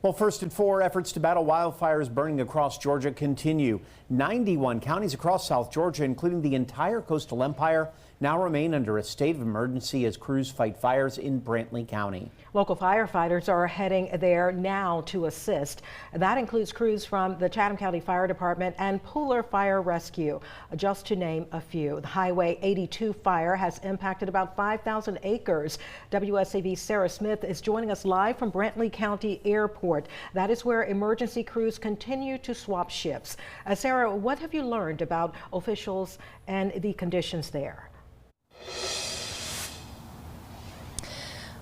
Well, first at 4, efforts to battle wildfires burning across Georgia continue. 91 counties across South Georgia, including the entire coastal empire, now remain under a state of emergency as crews fight fires in Brantley County. Local firefighters are heading there now to assist. That includes crews from the Chatham County Fire Department and Pooler Fire Rescue, just to name a few. The Highway 82 fire has impacted about 5,000 acres. WSAV's Sarah Smith is joining us live from Brantley County Airport. That is where emergency crews continue to swap shifts. Sarah, what have you learned about officials and the conditions there?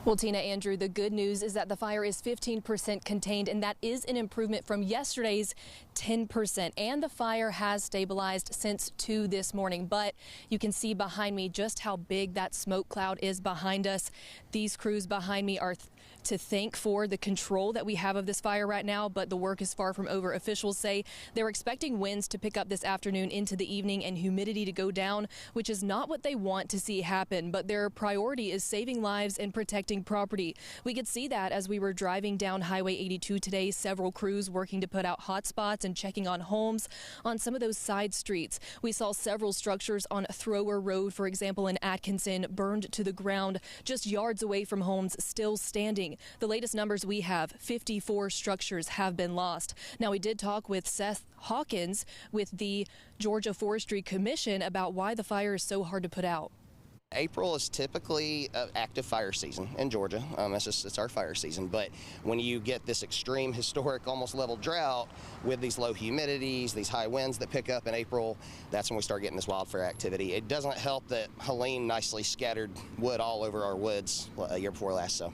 Well, Tina, Andrew, the good news is that the fire is 15% contained, and that is an improvement from yesterday's 10%. And the fire has stabilized since 2 this morning. But you can see behind me just how big that smoke cloud is behind us. These crews behind me are to thank for the control that we have of this fire right now, but the work is far from over. Officials say they're expecting winds to pick up this afternoon into the evening and humidity to go down, which is not what they want to see happen, but their priority is saving lives and protecting property. We could see that as we were driving down Highway 82 today, several crews working to put out hot spots and checking on homes on some of those side streets. We saw several structures on Thrower Road, for example, in Atkinson, burned to the ground just yards away from homes still standing. The latest numbers we have, 54 structures have been lost. Now, we did talk with Seth Hawkins with the Georgia Forestry Commission about why the fire is so hard to put out. April is typically an active fire season in Georgia. It's our fire season. But when you get this extreme, historic, almost level drought with these low humidities, these high winds that pick up in April, that's when we start getting this wildfire activity. It doesn't help that Helene nicely scattered wood all over our woods a year before last. So.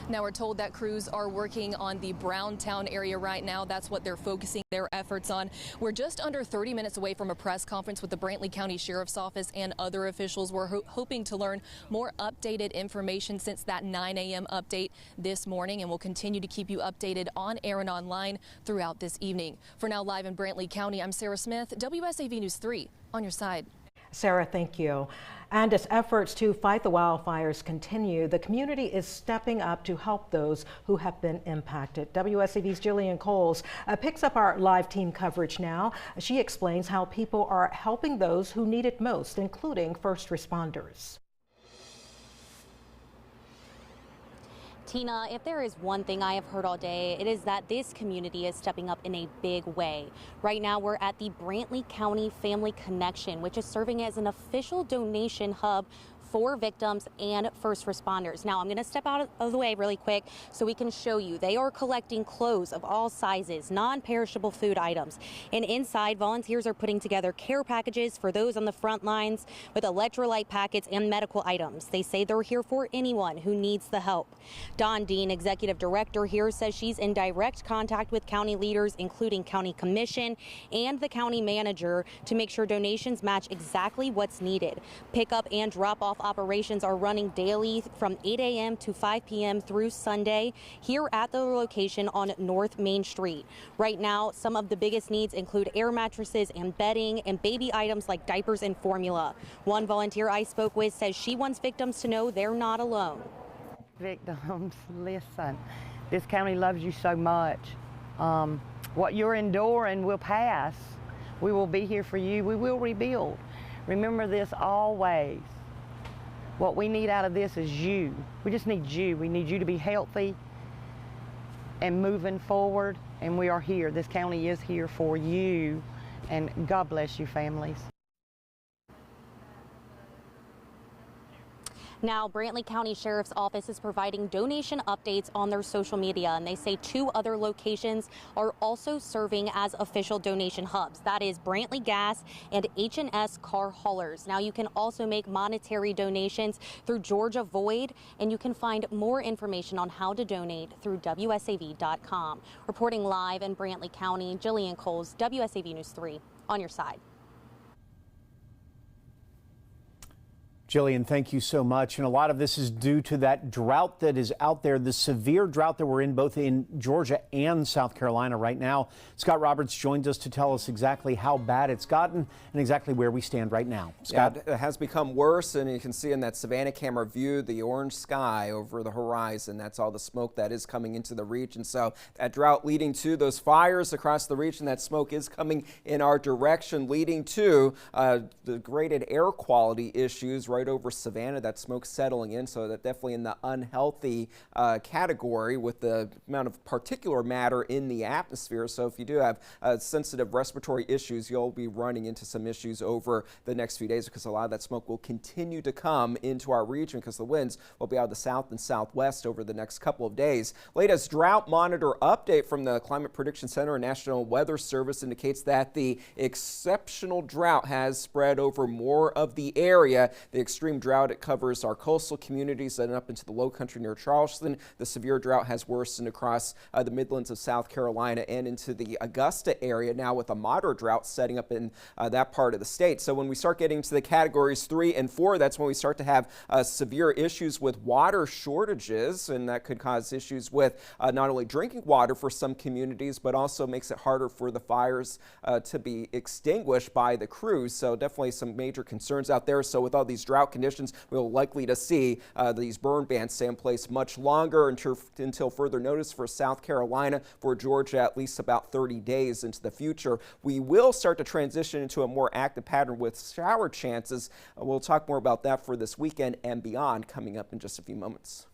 Now we're told that crews are working on the Browntown area right now. That's what they're focusing their efforts on. We're just under 30 minutes away from a press conference with the Brantley County Sheriff's Office and other officials. We're hoping to learn more updated information since that 9 a.m. update this morning, and we'll continue to keep you updated on air and online throughout this evening. For now, live in Brantley County, I'm Sarah Smith, WSAV News 3, on your side. Sarah, thank you. And as efforts to fight the wildfires continue, the community is stepping up to help those who have been impacted. WSAV's Jillian Coles picks up our live team coverage now. She explains how people are helping those who need it most, including first responders. Tina, if there is one thing I have heard all day, it is that this community is stepping up in a big way. Right now, we're at the Brantley County Family Connection, which is serving as an official donation hub for victims and first responders. Now, I'm going to step out of the way really quick so we can show you. They are collecting clothes of all sizes, non-perishable food items. And inside, volunteers are putting together care packages for those on the front lines with electrolyte packets and medical items. They say they're here for anyone who needs the help. Dawn Dean, executive director here, says she's in direct contact with county leaders, including county commission and the county manager, to make sure donations match exactly what's needed. Pickup and drop-off operations are running daily from 8 a.m. to 5 p.m. through Sunday here at the location on North Main Street. Right now, some of the biggest needs include air mattresses and bedding and baby items like diapers and formula. One volunteer I spoke with says she wants victims to know they're not alone. Victims, listen, this county loves you so much. What you're enduring will pass. We will be here for you. We will rebuild. Remember this always. What we need out of this is you. We just need you. We need you to be healthy and moving forward, and we are here. This county is here for you, and God bless you, families. Now, Brantley County Sheriff's Office is providing donation updates on their social media, and they say 2 other locations are also serving as official donation hubs. That is Brantley Gas and H&S Car Haulers. Now, you can also make monetary donations through Georgia Void, and you can find more information on how to donate through WSAV.com. Reporting live in Brantley County, Jillian Coles, WSAV News 3, on your side. Jillian, thank you so much. And a lot of this is due to that drought that is out there, the severe drought that we're in both in Georgia and South Carolina right now. Scott Roberts joins us to tell us exactly how bad it's gotten and exactly where we stand right now. Scott? Yeah, it has become worse, and you can see in that Savannah camera view the orange sky over the horizon. That's all the smoke that is coming into the region. So that drought leading to those fires across the region, that smoke is coming in our direction, leading to degraded air quality issues right over Savannah. That smoke settling in, so that definitely in the unhealthy category with the amount of particulate matter in the atmosphere. So if you do have sensitive respiratory issues, you'll be running into some issues over the next few days, because a lot of that smoke will continue to come into our region because the winds will be out of the south and southwest over the next couple of days. Latest drought monitor update from the Climate Prediction Center and National Weather Service indicates that the exceptional drought has spread over more of the area. The extreme drought, it covers our coastal communities and up into the low country near Charleston. The severe drought has worsened across the Midlands of South Carolina and into the Augusta area, now with a moderate drought setting up in that part of the state. So when we start getting to the categories 3 and 4, that's when we start to have severe issues with water shortages, and that could cause issues with not only drinking water for some communities, but also makes it harder for the fires to be extinguished by the crews. So definitely some major concerns out there. So with all these drought conditions, we're likely to see these burn bans stay in place much longer until further notice for South Carolina, for Georgia at least about 30 days into the future. We will start to transition into a more active pattern with shower chances. We'll talk more about that for this weekend and beyond coming up in just a few moments.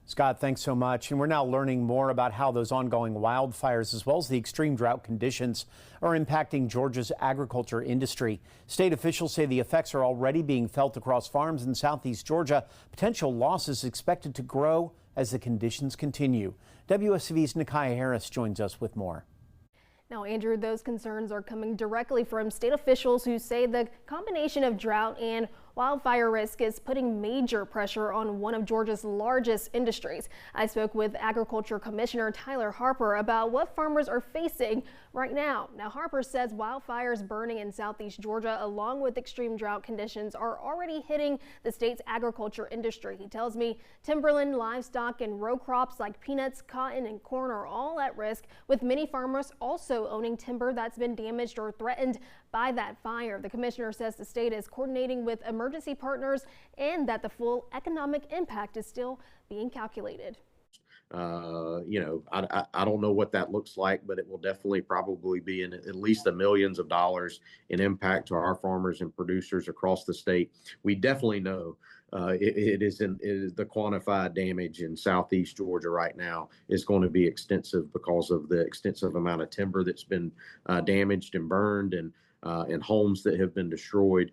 Scott, thanks so much. And we're now learning more about how those ongoing wildfires, as well as the extreme drought conditions, are impacting Georgia's agriculture industry. State officials say the effects are already being felt across farms in southeast Georgia. Potential losses expected to grow as the conditions continue. WSCV's Nikia Harris joins us with more. Now, Andrew, those concerns are coming directly from state officials who say the combination of drought and wildfire risk is putting major pressure on one of Georgia's largest industries. I spoke with Agriculture Commissioner Tyler Harper about what farmers are facing right now. Now, Harper says wildfires burning in southeast Georgia, along with extreme drought conditions, are already hitting the state's agriculture industry. He tells me timberland, livestock, and row crops like peanuts, cotton, and corn are all at risk, with many farmers also owning timber that's been damaged or threatened by that fire. The commissioner says the state is coordinating with emergency partners and that the full economic impact is still being calculated. I don't know what that looks like, but it will definitely probably be in at least the millions of dollars in impact to our farmers and producers across the state. We definitely know it is the quantified damage in southeast Georgia right now is going to be extensive because of the extensive amount of timber that's been damaged and burned, and homes that have been destroyed.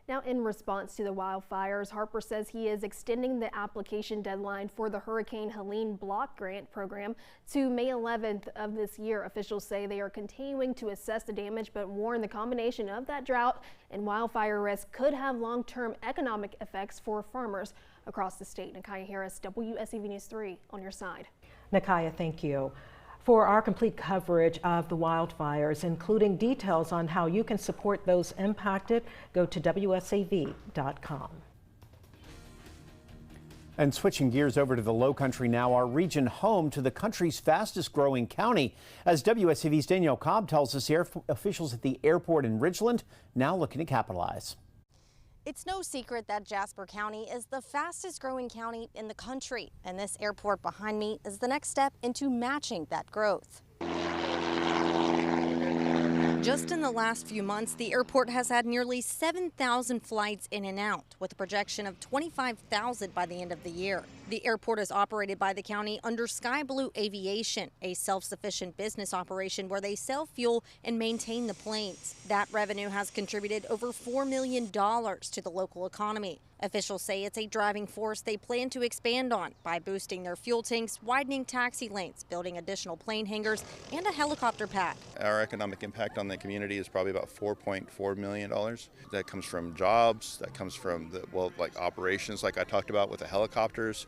Now, in response to the wildfires, Harper says he is extending the application deadline for the Hurricane Helene Block Grant Program to May 11th of this year. Officials say they are continuing to assess the damage, but warn the combination of that drought and wildfire risk could have long-term economic effects for farmers across the state. Nikia Harris, WSCV News 3 on your side. Nikia, thank you. For our complete coverage of the wildfires, including details on how you can support those impacted, go to WSAV.com. And switching gears over to the Low Country now, our region home to the country's fastest growing county. As WSAV's Danielle Cobb tells us, officials at the airport in Ridgeland now looking to capitalize. It's no secret that Jasper County is the fastest growing county in the country, and this airport behind me is the next step into matching that growth. Just in the last few months, the airport has had nearly 7,000 flights in and out, with a projection of 25,000 by the end of the year. The airport is operated by the county under Sky Blue Aviation, a self-sufficient business operation where they sell fuel and maintain the planes. That revenue has contributed over $4 million to the local economy. Officials say it's a driving force they plan to expand on by boosting their fuel tanks, widening taxi lanes, building additional plane hangars, and a helicopter pad. Our economic impact on the community is probably about $4.4 million. That comes from jobs, that comes from like operations like I talked about with the helicopters,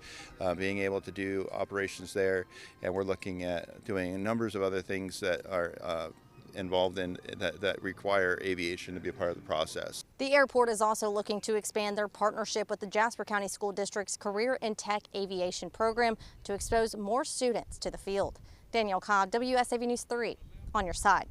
being able to do operations there. And we're looking at doing numbers of other things that are involved in that require aviation to be a part of the process. The airport is also looking to expand their partnership with the Jasper County School District's Career and Tech Aviation program to expose more students to the field. Danielle Cobb, WSAV News 3, on your side.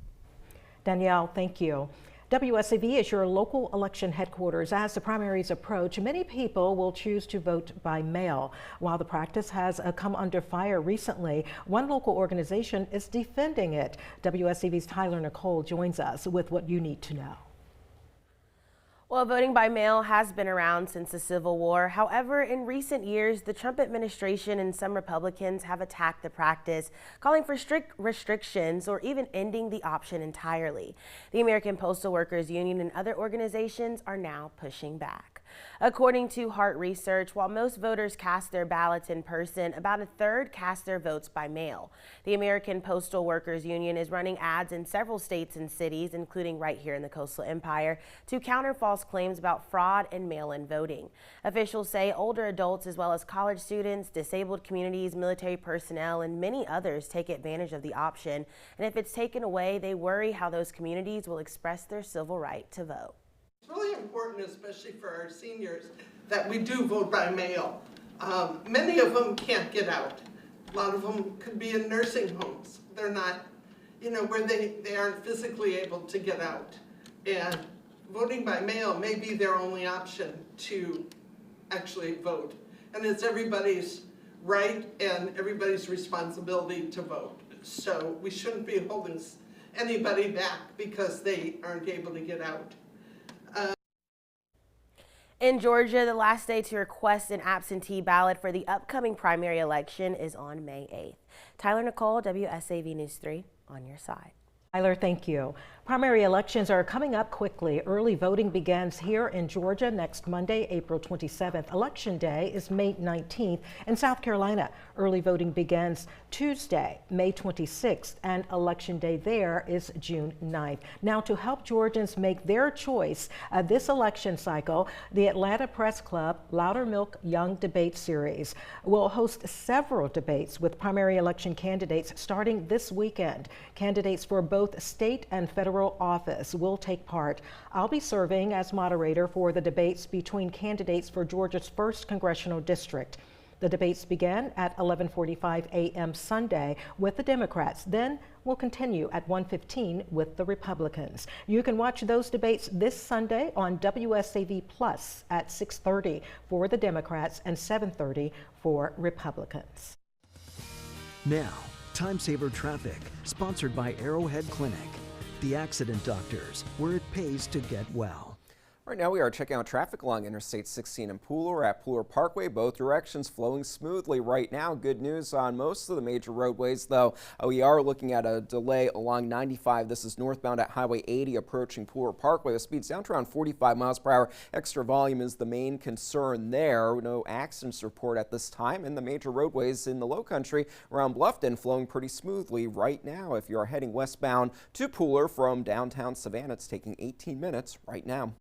Danielle, thank you. WSAV is your local election headquarters. As the primaries approach, many people will choose to vote by mail. While the practice has come under fire recently, one local organization is defending it. WSAV's Tyler Nicole joins us with what you need to know. Well, voting by mail has been around since the Civil War. However, in recent years, the Trump administration and some Republicans have attacked the practice, calling for strict restrictions or even ending the option entirely. The American Postal Workers Union and other organizations are now pushing back. According to Hart Research, while most voters cast their ballots in person, about a third cast their votes by mail. The American Postal Workers Union is running ads in several states and cities, including right here in the Coastal Empire, to counter false claims about fraud and mail-in voting. Officials say older adults as well as college students, disabled communities, military personnel, and many others take advantage of the option. And if it's taken away, they worry how those communities will express their civil right to vote. It's really important, especially for our seniors, that we do vote by mail. Many of them can't get out. A lot of them could be in nursing homes. They're not, where they aren't physically able to get out. And voting by mail may be their only option to actually vote. And it's everybody's right and everybody's responsibility to vote. So we shouldn't be holding anybody back because they aren't able to get out. In Georgia, the last day to request an absentee ballot for the upcoming primary election is on May 8th. Tyler Nicole, WSAV News 3, on your side. Tyler, thank you. Primary elections are coming up quickly. Early voting begins here in Georgia next Monday, April 27th. Election Day is May 19th. In South Carolina, early voting begins Tuesday, May 26th, and Election Day there is June 9th. Now, to help Georgians make their choice this election cycle, the Atlanta Press Club Louder Milk Young Debate Series will host several debates with primary election candidates starting this weekend. Candidates for both state and federal office will take part. I'll be serving as moderator for the debates between candidates for Georgia's 1st Congressional District. The debates began at 11:45 a.m. Sunday with the Democrats, then will continue at 1:15 with the Republicans. You can watch those debates this Sunday on WSAV Plus at 6:30 for the Democrats and 7:30 for Republicans. Now, Time Saver Traffic, sponsored by Arrowhead Clinic, the accident doctors, where it pays to get well. Right now we are checking out traffic along Interstate 16 and Pooler at Pooler Parkway. Both directions flowing smoothly right now. Good news on most of the major roadways, though. We are looking at a delay along 95. This is northbound at Highway 80 approaching Pooler Parkway. The speed's down to around 45 miles per hour. Extra volume is the main concern there. No accidents report at this time. And the major roadways in the low country around Bluffton flowing pretty smoothly right now. If you are heading westbound to Pooler from downtown Savannah, it's taking 18 minutes right now.